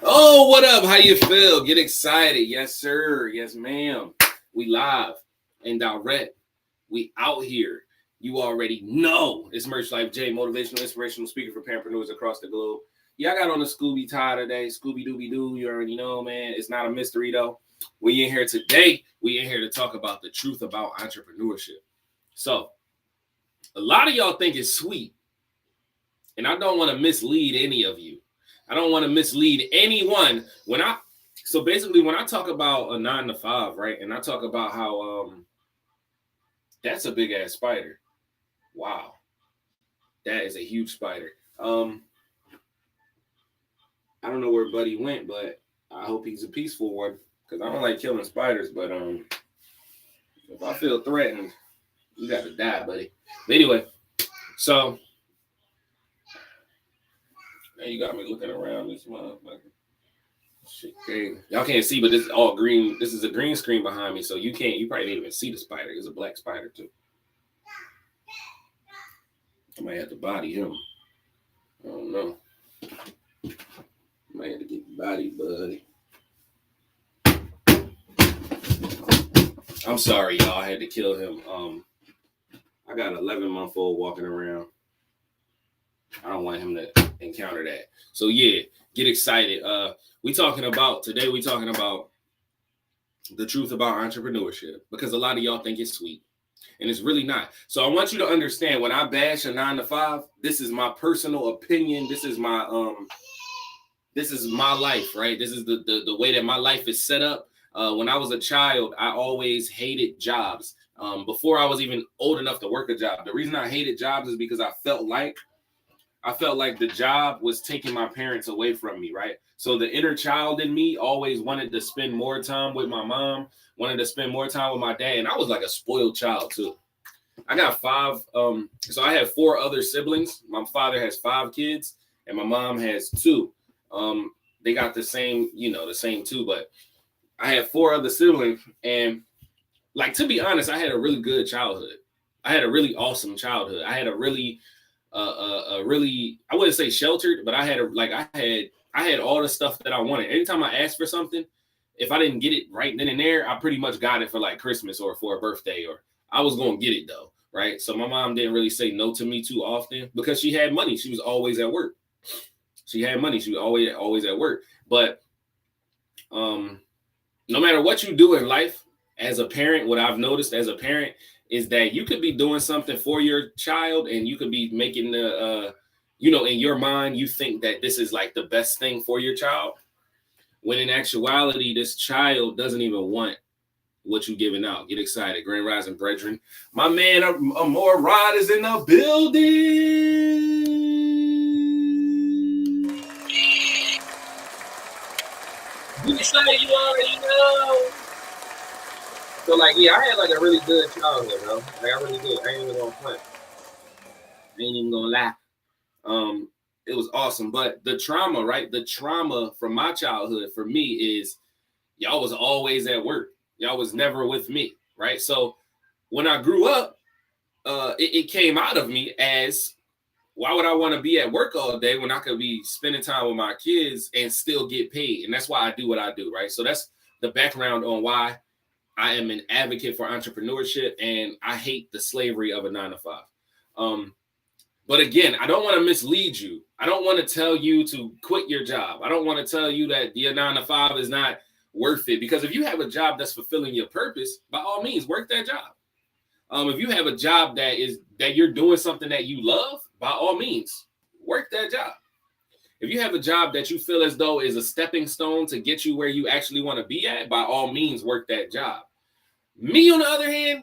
Oh, what up? How you feel? Get excited. Yes, sir. Yes, ma'am. We live and direct. We out here. You already know. It's Merch Life J, motivational, inspirational speaker for parapreneurs across the globe. Yeah, I got on the Scooby tie today. Scooby Dooby Doo. You already know, man. It's not a mystery, though. We in here today. We in here to talk about the truth about entrepreneurship. So, a lot of y'all think it's sweet, and I don't want to mislead any of you. I don't want to mislead anyone. So basically when I talk about a 9 to 5, right, and I talk about how that's a big ass spider. Wow, that is a huge spider. I don't know where Buddy went, but I hope he's a peaceful one because I don't like killing spiders. But if I feel threatened, you got to die, buddy. But anyway, so now you got me looking around this motherfucker. Shit, crazy. Y'all can't see, but this is all green. This is a green screen behind me, so you probably didn't even see the spider. It's a black spider too. I might have to body him. I don't know. Might have to get body, buddy. I'm sorry, y'all. I had to kill him. I got an 11-month-old walking around. I don't want him to encounter that. So yeah, get excited. We talking about the truth about entrepreneurship because a lot of y'all think it's sweet and it's really not. So I want you to understand when I bash a 9 to 5, this is my personal opinion. This is my life, right? This is the way that my life is set up. When I was a child, I always hated jobs. Before I was even old enough to work a job. The reason I hated jobs is because I felt like the job was taking my parents away from me, right? So the inner child in me always wanted to spend more time with my mom, wanted to spend more time with my dad, and I was like a spoiled child too. I got 5, so I have 4 other siblings. My father has 5 kids, and my mom has 2. They got the same 2, but I have 4 other siblings, and like to be honest, I had a really good childhood. I had a really awesome childhood. I had a really I wouldn't say sheltered, but I had all the stuff that I wanted. Anytime I asked for something, if I didn't get it right then and there, I pretty much got it for like Christmas or for a birthday, or I was going to get it though. Right. So my mom didn't really say no to me too often because she had money. She was always at work. She had money. She was always at work. But no matter what you do in life as a parent, what I've noticed as a parent is that you could be doing something for your child and you could be making in your mind, you think that this is like the best thing for your child. When in actuality, this child doesn't even want what you're giving out. Get excited. Grand Rising Brethren. My man, Amor Rod is in the building. You can say you already know. So like, yeah, I had like a really good childhood, bro. Like I really did. I ain't even gonna play. I ain't even gonna lie. It was awesome. But the trauma, right? The trauma from my childhood for me is y'all was always at work. Y'all was never with me, right? So when I grew up, it came out of me as, why would I want to be at work all day when I could be spending time with my kids and still get paid? And that's why I do what I do, right? So that's the background on why I am an advocate for entrepreneurship, and I hate the slavery of a 9 to 5. But again, I don't want to mislead you. I don't want to tell you to quit your job. I don't want to tell you that your 9 to 5 is not worth it. Because if you have a job that's fulfilling your purpose, by all means, work that job. If you have a job that you're doing something that you love, by all means, work that job. If you have a job that you feel as though is a stepping stone to get you where you actually want to be at, by all means, work that job. Me, on the other hand,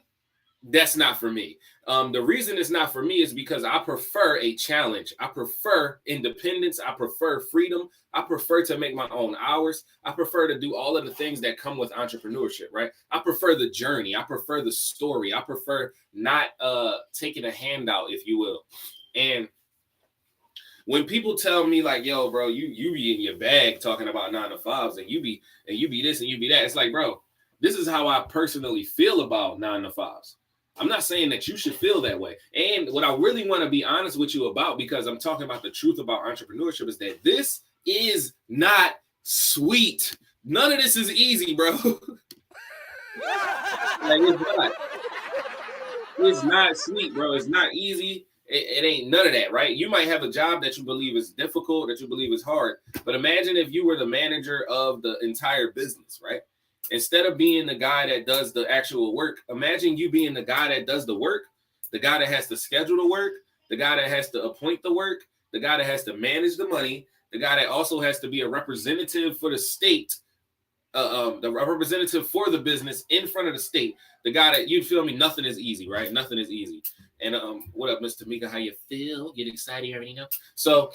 that's not for me. The reason it's not for me is because I prefer a challenge. I prefer independence. I prefer freedom. I prefer to make my own hours. I prefer to do all of the things that come with entrepreneurship, right? I prefer the journey. I prefer the story. I prefer not taking a handout, if you will. And when people tell me like, yo, bro, you be in your bag talking about 9 to 5s and you be this and you be that, it's like, bro, this is how I personally feel about 9 to 5s. I'm not saying that you should feel that way. And what I really want to be honest with you about, because I'm talking about the truth about entrepreneurship, is that this is not Sweet. None of this is easy, bro. Like, it's not. It's not sweet, bro. It's not easy. It ain't none of that, right? You might have a job that you believe is difficult, that you believe is hard. But imagine if you were the manager of the entire business, right? Instead of being the guy that does the actual work, imagine you being the guy that does the work, the guy that has to schedule the work, the guy that has to appoint the work, the guy that has to manage the money, the guy that also has to be a representative for the state, the representative for the business in front of the state. The guy that, you feel me, nothing is easy, right? Nothing is easy. And what up, Mr. Mika? How you feel? Get excited, you already know. So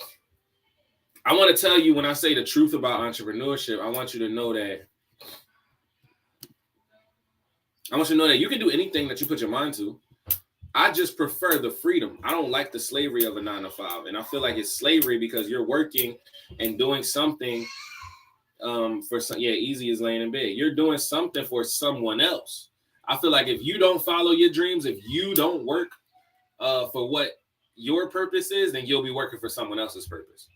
I want to tell you, when I say the truth about entrepreneurship, I want you to know that you can do anything that you put your mind to. I just prefer the freedom. I don't like the slavery of a 9-to-5. And I feel like it's slavery because you're working and doing something for some, easy as laying in bed. You're doing something for someone else. I feel like if you don't follow your dreams, if you don't work for what your purpose is, then you'll be working for someone else's purpose.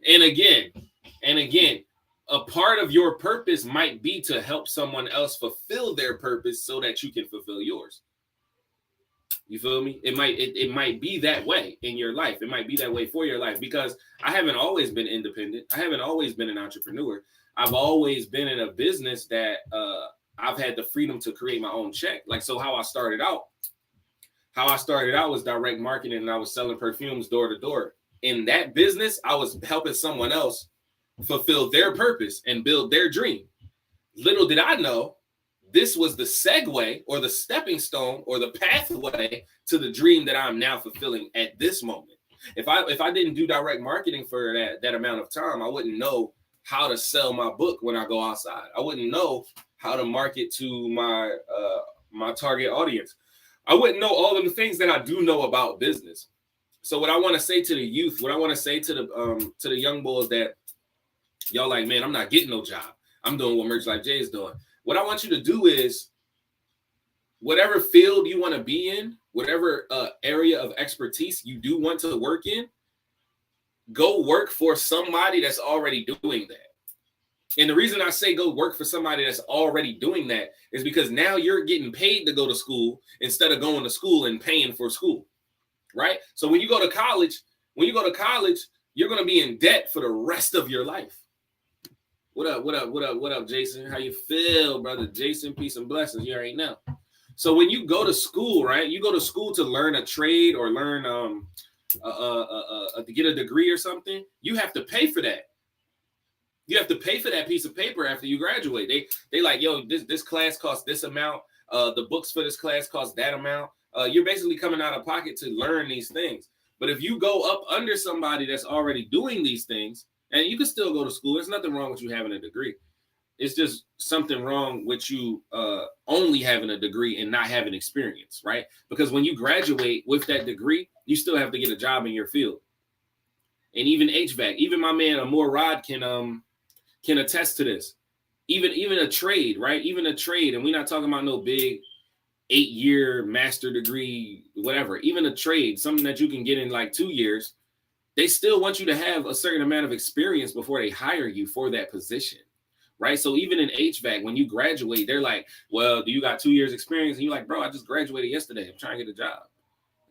And again, a part of your purpose might be to help someone else fulfill their purpose so that you can fulfill yours. You feel me? It might be that way in your life. It might be that way for your life, because I haven't always been independent. I haven't always been an entrepreneur. I've always been in a business that I've had the freedom to create my own check. Like, so how I started out was direct marketing, and I was selling perfumes door to door. In that business, I was helping someone else fulfill their purpose and build their dream. Little did I know, this was the segue or the stepping stone or the pathway to the dream that I'm now fulfilling at this moment. If I didn't do direct marketing for that amount of time, I wouldn't know how to sell my book when I go outside. I wouldn't know how to market to my target audience. I wouldn't know all of the things that I do know about business. So what I want to say to the youth, what I want to say to the young boys that y'all like, man, I'm not getting no job. I'm doing what Merch Life Jay is doing. What I want you to do is, whatever field you want to be in, whatever area of expertise you do want to work in, go work for somebody that's already doing that. And the reason I say go work for somebody that's already doing that is because now you're getting paid to go to school instead of going to school and paying for school, right? So when you go to college, you're going to be in debt for the rest of your life. What up, Jason? How you feel, brother? Jason, peace and blessings. You already know. So when you go to school, right? You go to school to learn a trade or learn to get a degree or something. You have to pay for that. You have to pay for that piece of paper after you graduate. They like, yo, this class costs this amount. The books for this class cost that amount. You're basically coming out of pocket to learn these things. But if you go up under somebody that's already doing these things, and you can still go to school. There's nothing wrong with you having a degree. It's just something wrong with you only having a degree and not having experience, right? Because when you graduate with that degree, you still have to get a job in your field. And even HVAC, even my man Amor Rod can attest to this. Even a trade, right? Even a trade, and we're not talking about no big 8-year master degree, whatever. Even a trade, something that you can get in like 2 years. They still want you to have a certain amount of experience before they hire you for that position, right? So even in HVAC, when you graduate, they're like, well, do you got 2 years experience? And you're like, bro, I just graduated yesterday. I'm trying to get a job.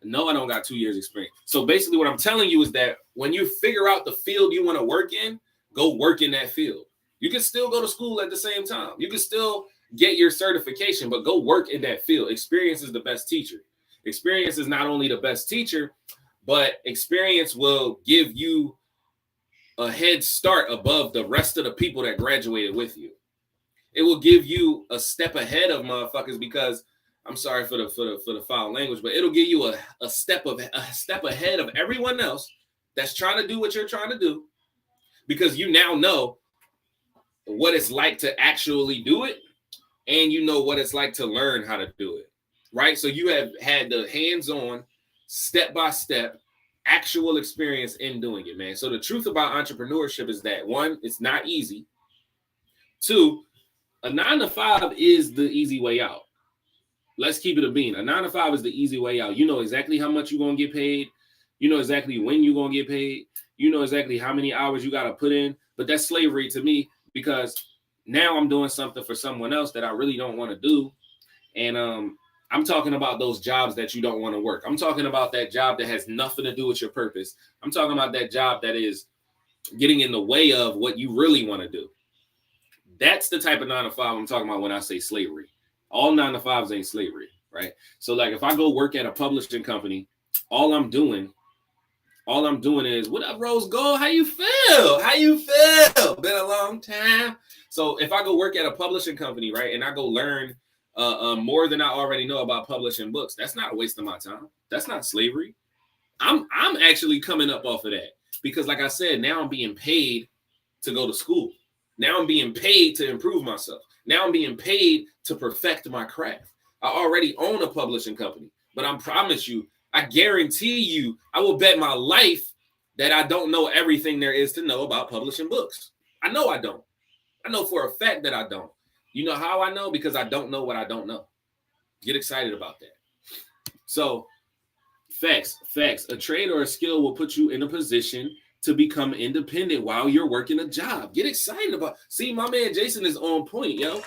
No, I don't got 2 years experience. So basically what I'm telling you is that when you figure out the field you want to work in, go work in that field. You can still go to school at the same time. You can still get your certification, but go work in that field. Experience is the best teacher. Experience is not only the best teacher, but experience will give you a head start above the rest of the people that graduated with you. It will give you a step ahead of motherfuckers, because I'm sorry for the foul language, but it'll give you a step ahead of everyone else that's trying to do what you're trying to do, because you now know what it's like to actually do it, and you know what it's like to learn how to do it, right? So you have had the hands-on, step-by-step, actual experience in doing it, man. So the truth about entrepreneurship is that, one, it's not easy. Two, a 9-to-5 is the easy way out. Let's keep it a bean. A 9-to-5 is the easy way out. You know exactly how much you're going to get paid. You know exactly when you're going to get paid. You know exactly how many hours you got to put in. But that's slavery to me, because now I'm doing something for someone else that I really don't want to do. And I'm talking about those jobs that you don't want to work. I'm talking about that job that has nothing to do with your purpose. I'm talking about that job that is getting in the way of what you really want to do. That's the type of 9 to 5 I'm talking about when I say slavery. All 9 to 5s ain't slavery, right? So like if I go work at a publishing company, all I'm doing is, what up, Rose Gold? How you feel? How you feel? Been a long time. So if I go work at a publishing company, right, and I go learn more than I already know about publishing books, that's not a waste of my time. That's not slavery. I'm actually coming up off of that because, like I said, now I'm being paid to go to school. Now I'm being paid to improve myself. Now I'm being paid to perfect my craft. I already own a publishing company, but I promise you, I guarantee you, I will bet my life that I don't know everything there is to know about publishing books. I know I don't. I know for a fact that I don't. You know how I know? Because I don't know what I don't know. Get excited about that. So, facts. A trade or a skill will put you in a position to become independent while you're working a job. Get excited about. See, my man Jason is on point, yo.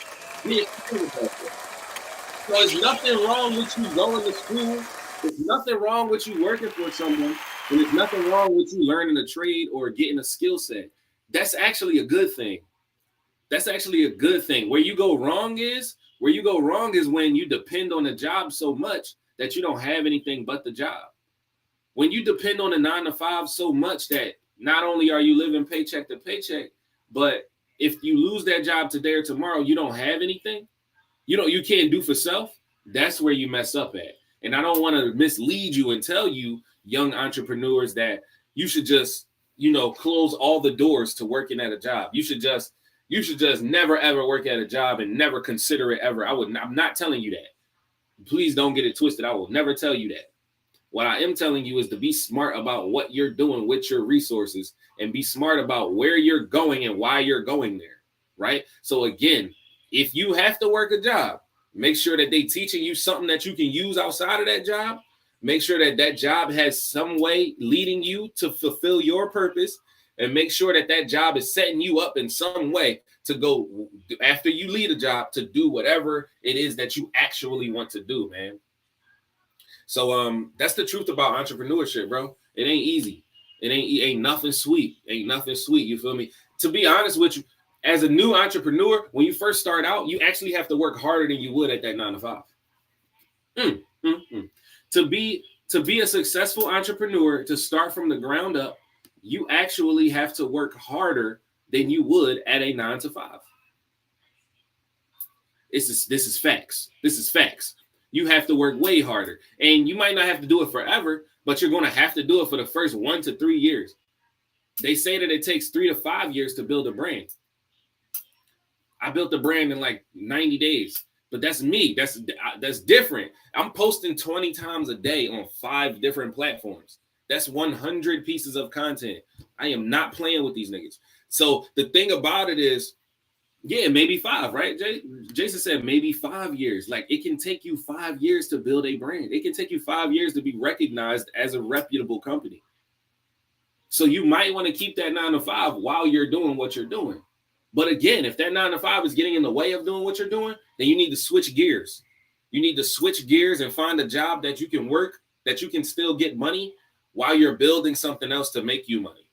Get excited about that. So there's nothing wrong with you going to school. There's nothing wrong with you working for someone. And there's nothing wrong with you learning a trade or getting a skill set. That's actually a good thing. That's actually a good thing. Where you go wrong is when you depend on the job so much that you don't have anything but the job. When you depend on a 9 to 5 so much that not only are you living paycheck to paycheck, but if you lose that job today or tomorrow, you don't have anything. You can't do for self. That's where you mess up at. And I don't want to mislead you and tell you, young entrepreneurs, that you should just, close all the doors to working at a job. You should just never ever work at a job and never consider it ever. I'm not telling you that. Please don't get it twisted. I will never tell you that. What I am telling you is to be smart about what you're doing with your resources and be smart about where you're going and why you're going there, right? So again, if you have to work a job, make sure that they're teaching you something that you can use outside of that job. Make sure that that job has some way leading you to fulfill your purpose, and make sure that that job is setting you up in some way to go after you leave a job to do whatever it is that you actually want to do, man. So that's the truth about entrepreneurship, bro. It ain't easy. It ain't nothing sweet. Ain't nothing sweet. You feel me? To be honest with you, as a new entrepreneur, when you first start out, you actually have to work harder than you would at that 9 to 5. To be a successful entrepreneur, to start from the ground up, you actually have to work harder than you would at a 9 to 5. This is facts. This is facts. You have to work way harder, and you might not have to do it forever, but you're going to have to do it for the first 1 to 3 years. They say that it takes 3 to 5 years to build a brand. I built a brand in like 90 days, but that's me. That's different. I'm posting 20 times a day on 5 different platforms. That's 100 pieces of content. I am not playing with these niggas. So the thing about it is, yeah, maybe 5, right? Jason said maybe 5 years. Like, it can take you 5 years to build a brand. It can take you 5 years to be recognized as a reputable company. So you might want to keep that 9 to 5 while you're doing what you're doing. But again, if that 9 to 5 is getting in the way of doing what you're doing, then you need to switch gears. You need to switch gears and find a job that you can work, that you can still get money while you're building something else to make you money.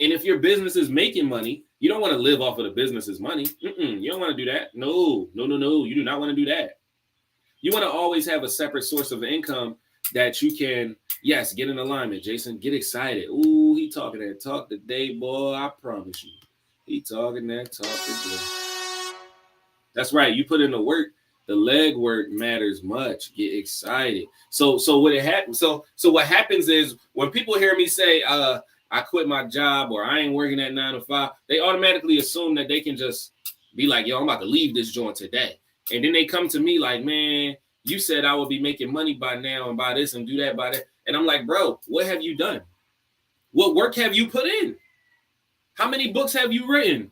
And if your business is making money, you don't want to live off of the business's money. You don't want to do that. No. You do not want to do that. You want to always have a separate source of income that you can, yes, get in alignment. Jason, get excited. Ooh, he talking that talk today, boy. I promise you. He talking that talk today. That's right. You put in the work. The leg work matters much. Get excited. So what happens is when people hear me say, I quit my job or I ain't working at 9 to 5, they automatically assume that they can just be like, yo, I'm about to leave this joint today. And then they come to me like, man, you said I would be making money by now and buy this and do that, by that. And I'm like, bro, what have you done? What work have you put in? How many books have you written?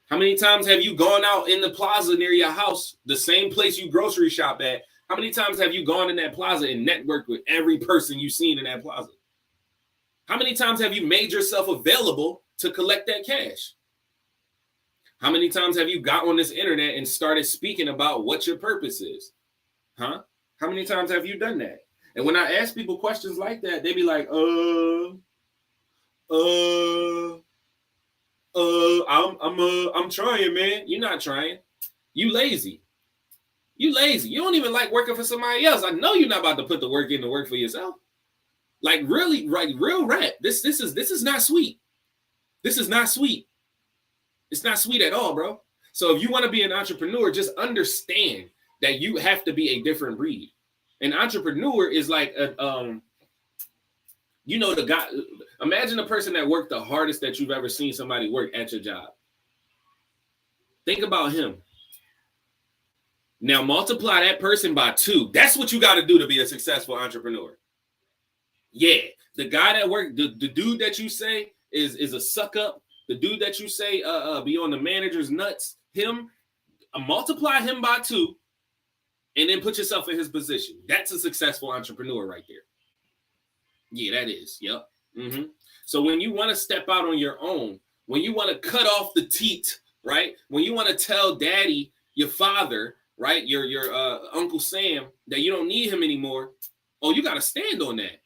How many times have you gone out in the plaza near your house, the same place you grocery shop at? How many times have you gone in that plaza and networked with every person you've seen in that plaza? How many times have you made yourself available to collect that cash? How many times have you got on this internet and started speaking about what your purpose is? Huh? How many times have you done that? And when I ask people questions like that, they be like, I'm trying, man. You're not trying. You lazy. You lazy. You don't even like working for somebody else. I know you're not about to put the work in to work for yourself. Like really, like real rap. This is not sweet. This is not sweet. It's not sweet at all, bro. So if you want to be an entrepreneur, just understand that you have to be a different breed. An entrepreneur is like the guy. Imagine a person that worked the hardest that you've ever seen somebody work at your job. Think about him. Now multiply that person by 2. That's what you got to do to be a successful entrepreneur. Yeah, the guy that worked, the dude that you say is a suck up, the dude that you say be on the manager's nuts, him, multiply him by 2, and then put yourself in his position. That's a successful entrepreneur right there. Yeah, that is. Yep. Mm-hmm. So when you want to step out on your own, when you want to cut off the teat, right? When you want to tell daddy, your father, right, your Uncle Sam, that you don't need him anymore, oh, you got to stand on that.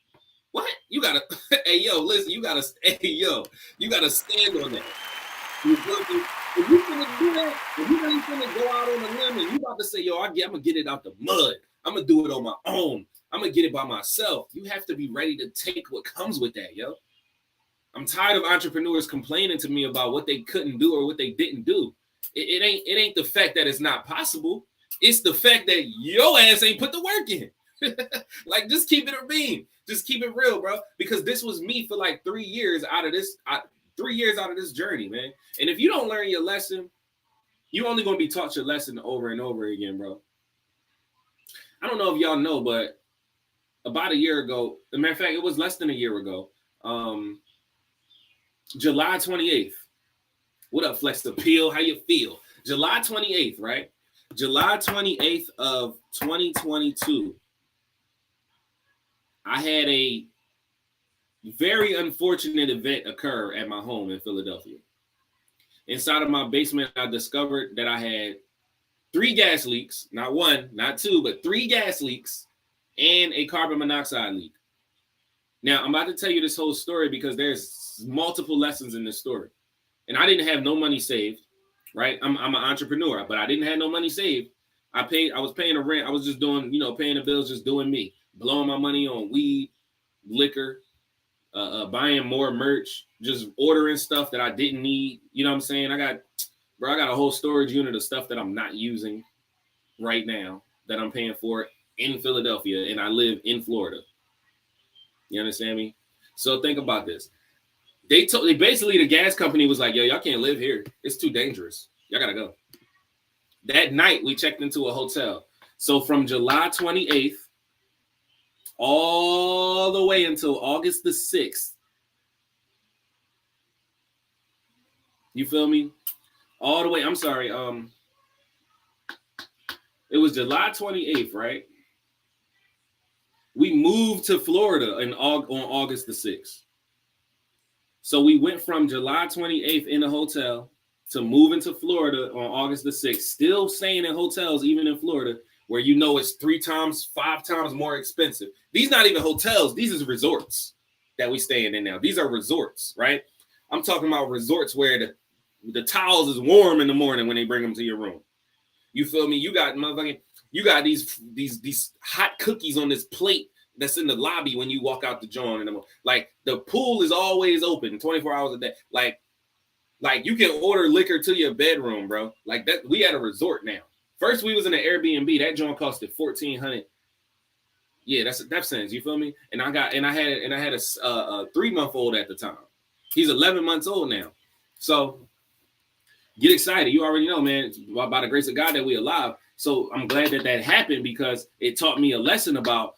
What? You got to, hey, yo, listen, you got to stand on that. If you finna do that, if you really finna go out on a limb and you about to say, yo, I'm going to get it out the mud. I'm going to do it on my own. I'm going to get it by myself. You have to be ready to take what comes with that, yo. I'm tired of entrepreneurs complaining to me about what they couldn't do or what they didn't do. It ain't the fact that it's not possible. It's the fact that your ass ain't put the work in. Like, just keep it a beam. Just keep it real, bro. Because this was me for like 3 years out of this 3 years out of this journey, man. And if you don't learn your lesson, you're only going to be taught your lesson over and over again, bro. I don't know if y'all know, but about a year ago, as a matter of fact, it was less than a year ago, July 28th. What up, Flex Appeal? How you feel? July 28th, right? July 28th of 2022. I had a very unfortunate event occur at my home in Philadelphia. Inside of my basement, I discovered that I had 3 gas leaks, not 1, not 2, but 3 gas leaks and a carbon monoxide leak. Now, I'm about to tell you this whole story because there's multiple lessons in this story. And I didn't have no money saved, right? I'm an entrepreneur, but I didn't have no money saved. I was paying the rent. I was just doing, paying the bills, just doing me, blowing my money on weed, liquor, buying more merch, just ordering stuff that I didn't need. You know what I'm saying? I got a whole storage unit of stuff that I'm not using right now that I'm paying for in Philadelphia, and I live in Florida. You understand me? So think about this. Basically the gas company was like, yo, y'all can't live here. It's too dangerous. Y'all gotta go. That night we checked into a hotel. So from July 28th all the way until August the 6th. You feel me? All the way. I'm sorry. It was July 28th, right? We moved to Florida on August the 6th. So we went from July 28th in the hotel to moving to Florida on August the 6th, still staying in hotels, even in Florida, where it's 3 times, 5 times more expensive. These not even hotels. These is resorts that we staying in now. These are resorts, right? I'm talking about resorts where the towels is warm in the morning when they bring them to your room. You feel me? You got these hot cookies on this plate that's in the lobby when you walk out the joint. Like the pool is always open 24 hours a day. Like you can order liquor to your bedroom, bro. Like that. We at a resort now. First we was in an Airbnb. That joint costed $1,400. Yeah, that's sense. You feel me? And I had a 3-month-old at the time. He's 11 months old now. So get excited. You already know, man, it's by the grace of God that we alive. So I'm glad that happened because it taught me a lesson about,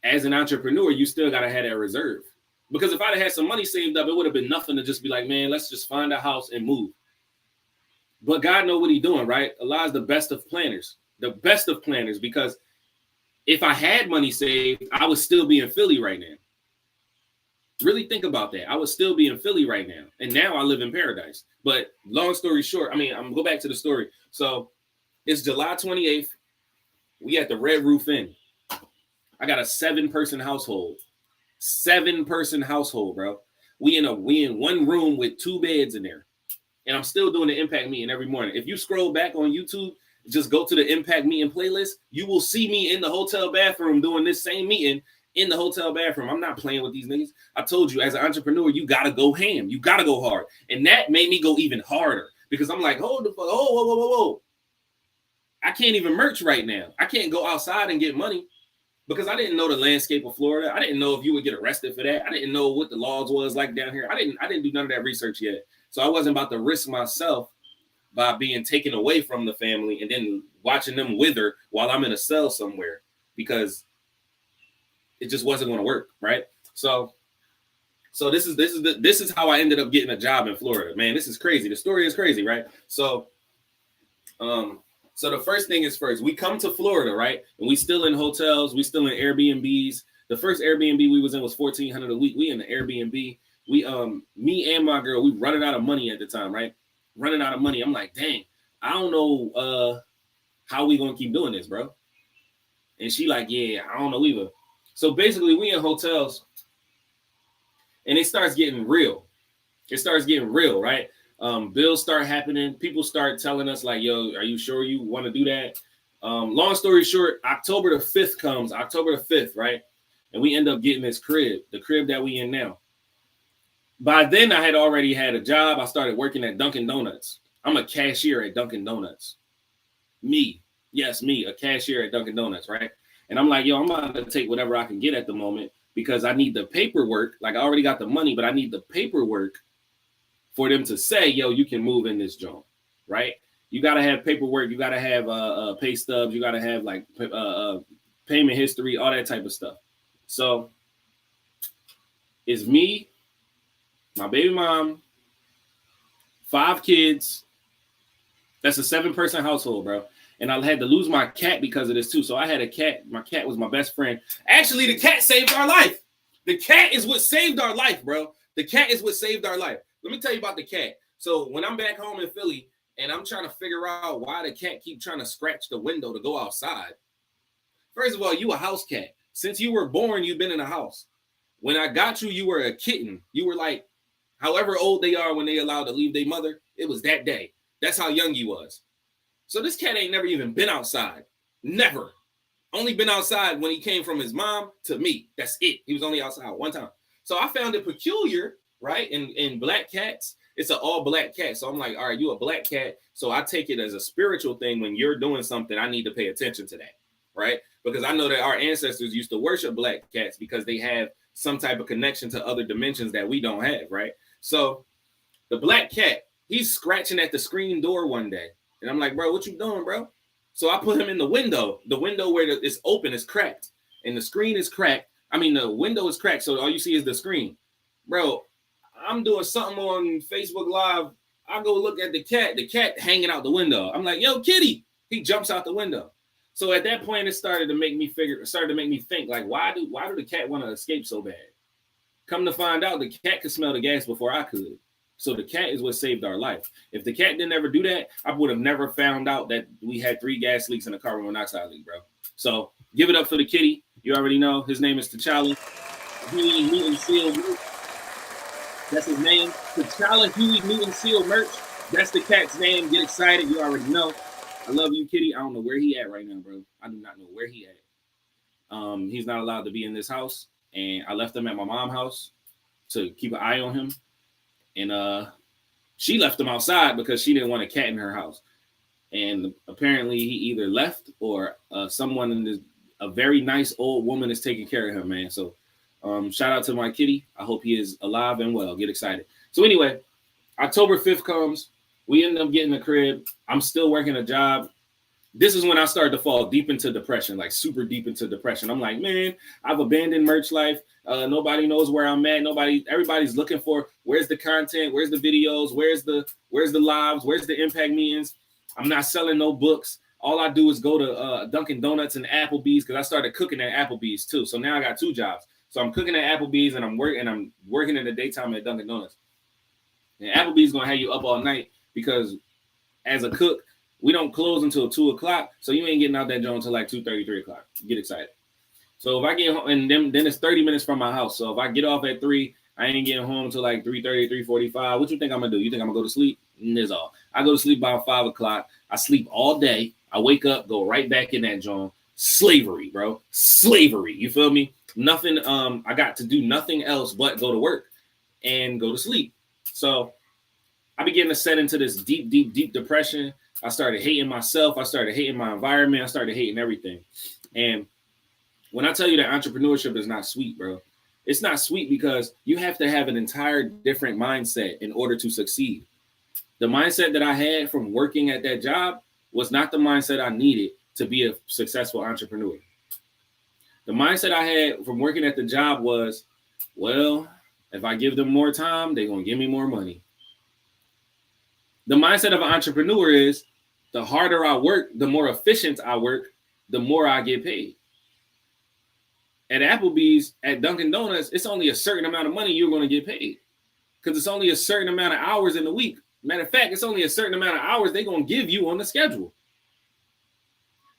as an entrepreneur, you still got to have that reserve. Because if I'd have had some money saved up, it would have been nothing to just be like, man, let's just find a house and move. But God knows what he's doing, right? Allah's the best of planners, because if I had money saved, I would still be in Philly right now. Really think about that. I would still be in Philly right now. And now I live in paradise. But long story short, I'm going to go back to the story. So it's July 28th. We at the Red Roof Inn. I got a 7-person household. 7-person household, bro. We in one room with 2 beds in there. And I'm still doing the Impact Meeting every morning. If you scroll back on YouTube, just go to the Impact Meeting playlist. You will see me in the hotel bathroom doing this same meeting in the hotel bathroom. I'm not playing with these niggas. I told you, as an entrepreneur, you got to go ham. You got to go hard. And that made me go even harder because I'm like, hold the fuck, whoa. I can't even merch right now. I can't go outside and get money because I didn't know the landscape of Florida. I didn't know if you would get arrested for that. I didn't know what the laws was like down here. I didn't do none of that research yet. So I wasn't about to risk myself by being taken away from the family and then watching them wither while I'm in a cell somewhere because it just wasn't going to work, right? So this is how I ended up getting a job in Florida. Man, this is crazy. The story is crazy, right? So the first thing is first, we come to Florida, right? And we still in hotels, we still in Airbnbs. The first Airbnb we was in was $1,400 a week. We in the Airbnb. We me and my girl, we running out of money at the time, right? Running out of money. I'm like, dang, I don't know how we gonna keep doing this, bro. And she like, yeah, I don't know either. So basically, we in hotels, and it starts getting real. It starts getting real, right? Bills start happening. People start telling us like, yo, are you sure you want to do that? Long story short, October the 5th comes, October the 5th, right? And we end up getting this crib, the crib that we in now. By then, I had already had a job. I started working at Dunkin' Donuts. I'm a cashier at Dunkin' Donuts. Me, a cashier at Dunkin' Donuts, right? And I'm like, yo, I'm about to take whatever I can get at the moment because I need the paperwork. Like I already got the money, but I need the paperwork for them to say, yo, you can move in this joint, right? You got to have paperwork. You got to have pay stubs. You got to have like payment history, all that type of stuff. So it's me, my baby mom, 5 kids. That's a 7-person household, bro. And I had to lose my cat because of this too. So I had a cat. My cat was my best friend. Actually, the cat saved our life. The cat is what saved our life, bro. The cat is what saved our life. Let me tell you about the cat. So when I'm back home in Philly and I'm trying to figure out why the cat keep trying to scratch the window to go outside. First of all, you a house cat. Since you were born, you've been in a house. When I got you, you were a kitten. You were like, however old they are when they allowed to leave their mother, it was that day. That's how young you was. So this cat ain't never even been outside. Never. Only been outside when he came from his mom to me. That's it. He was only outside one time. So I found it peculiar, right? In black cats, it's an all black cat. So I'm like, all right, you a black cat. So I take it as a spiritual thing. When you're doing something, I need to pay attention to that, right? Because I know that our ancestors used to worship black cats because they have some type of connection to other dimensions that we don't have, right? So the black cat, he's scratching at the screen door one day. And I'm like, bro, what you doing, bro? So I put him in the window where it's open is cracked and the screen is cracked. I mean, the window is cracked. So all you see is the screen. Bro, I'm doing something on Facebook Live. I go look at the cat hanging out the window. I'm like, yo, kitty. He jumps out the window. So at that point, it started to make me think like, why do the cat want to escape so bad? Come to find out, the cat could smell the gas before I could. So the cat is what saved our life. If the cat didn't ever do that, I would have never found out that we had 3 gas leaks and a carbon monoxide leak, bro. So give it up for the kitty. You already know his name is T'Challa. Huey Newton Seal. That's his name. T'Challa Huey Newton Seal merch. That's the cat's name. Get excited. You already know. I love you, kitty. I don't know where he at right now, bro. I do not know where he at. He's not allowed to be in this house. And I left him at my mom's house to keep an eye on him. And she left him outside because she didn't want a cat in her house. And apparently he either left or a very nice old woman is taking care of him, man. So shout out to my kitty. I hope he is alive and well. Get excited. So anyway, October 5th comes. We end up getting a crib. I'm still working a job. This is when I started to fall deep into depression, like super deep into depression. I'm like, man, I've abandoned merch life. Nobody knows where I'm at. Everybody's looking for where's the content, where's the videos, where's the lives, where's the impact meetings. I'm not selling no books. All I do is go to Dunkin' Donuts and Applebee's because I started cooking at Applebee's too. So now I got 2 jobs. So I'm cooking at Applebee's and I'm working in the daytime at Dunkin' Donuts. And Applebee's gonna have you up all night because as a cook, we don't close until 2:00. So you ain't getting out that joint until like 2:30, 3:00. Get excited. So if I get home, and then it's 30 minutes from my house. So if I get off at 3, I ain't getting home until like 3:30, 3:45. What you think I'm gonna do? You think I'm gonna go to sleep? That's all. I go to sleep by 5:00. I sleep all day. I wake up, go right back in that joint. Slavery, bro. Slavery. You feel me? Nothing. I got to do nothing else but go to work and go to sleep. So I began to set into this deep, deep, deep depression. I started hating myself. I started hating my environment. I started hating everything. And when I tell you that entrepreneurship is not sweet, bro, it's not sweet because you have to have an entire different mindset in order to succeed. The mindset that I had from working at that job was not the mindset I needed to be a successful entrepreneur. The mindset I had from working at the job was, well, if I give them more time, they're going to give me more money. The mindset of an entrepreneur is the harder I work, the more efficient I work, the more I get paid. At Applebee's, at Dunkin' Donuts, it's only a certain amount of money you're going to get paid because it's only a certain amount of hours in the week. Matter of fact, it's only a certain amount of hours they're going to give you on the schedule.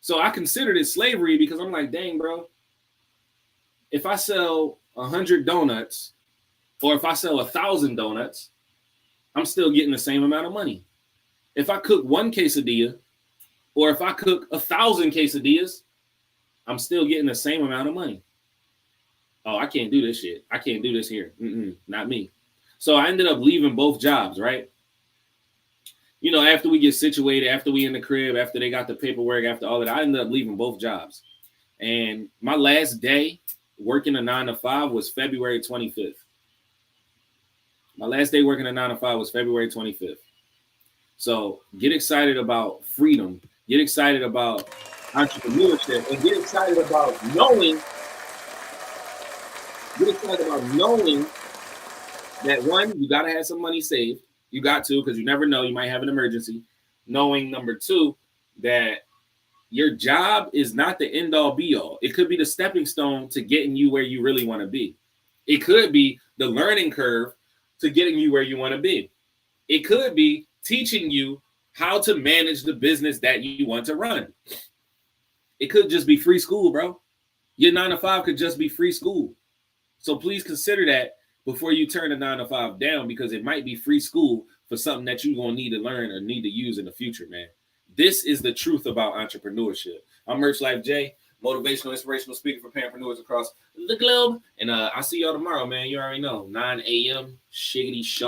So I considered it slavery because I'm like, dang, bro, if I sell 100 donuts or if I sell 1,000 donuts, I'm still getting the same amount of money. If I cook 1 quesadilla or if I cook 1,000 quesadillas, I'm still getting the same amount of money. Oh, I can't do this shit. I can't do this here. Not me. So I ended up leaving both jobs, right? You know, after we get situated, after we in the crib, after they got the paperwork, after all that, I ended up leaving both jobs. And my last day working a 9-to-5 was February 25th. My last day working a 9-to-5 was February 25th. So get excited about freedom. Get excited about entrepreneurship and get excited about knowing that, one, you got to have some money saved. You got to, because you never know, you might have an emergency. Knowing, number 2, that your job is not the end all be all. It could be the stepping stone to getting you where you really want to be. It could be the learning curve to getting you where you want to be. It could be teaching you how to manage the business that you want to run. It could just be free school, bro. Your 9-to-5 could just be free school. So please consider that before you turn the 9-to-5 down, because it might be free school for something that you're going to need to learn or need to use in the future, man. This is the truth about entrepreneurship. I'm Merch Life J, motivational, inspirational speaker for parapreneurs across the globe. And I'll see y'all tomorrow, man. You already know, 9 a.m., Shiggity Shaw.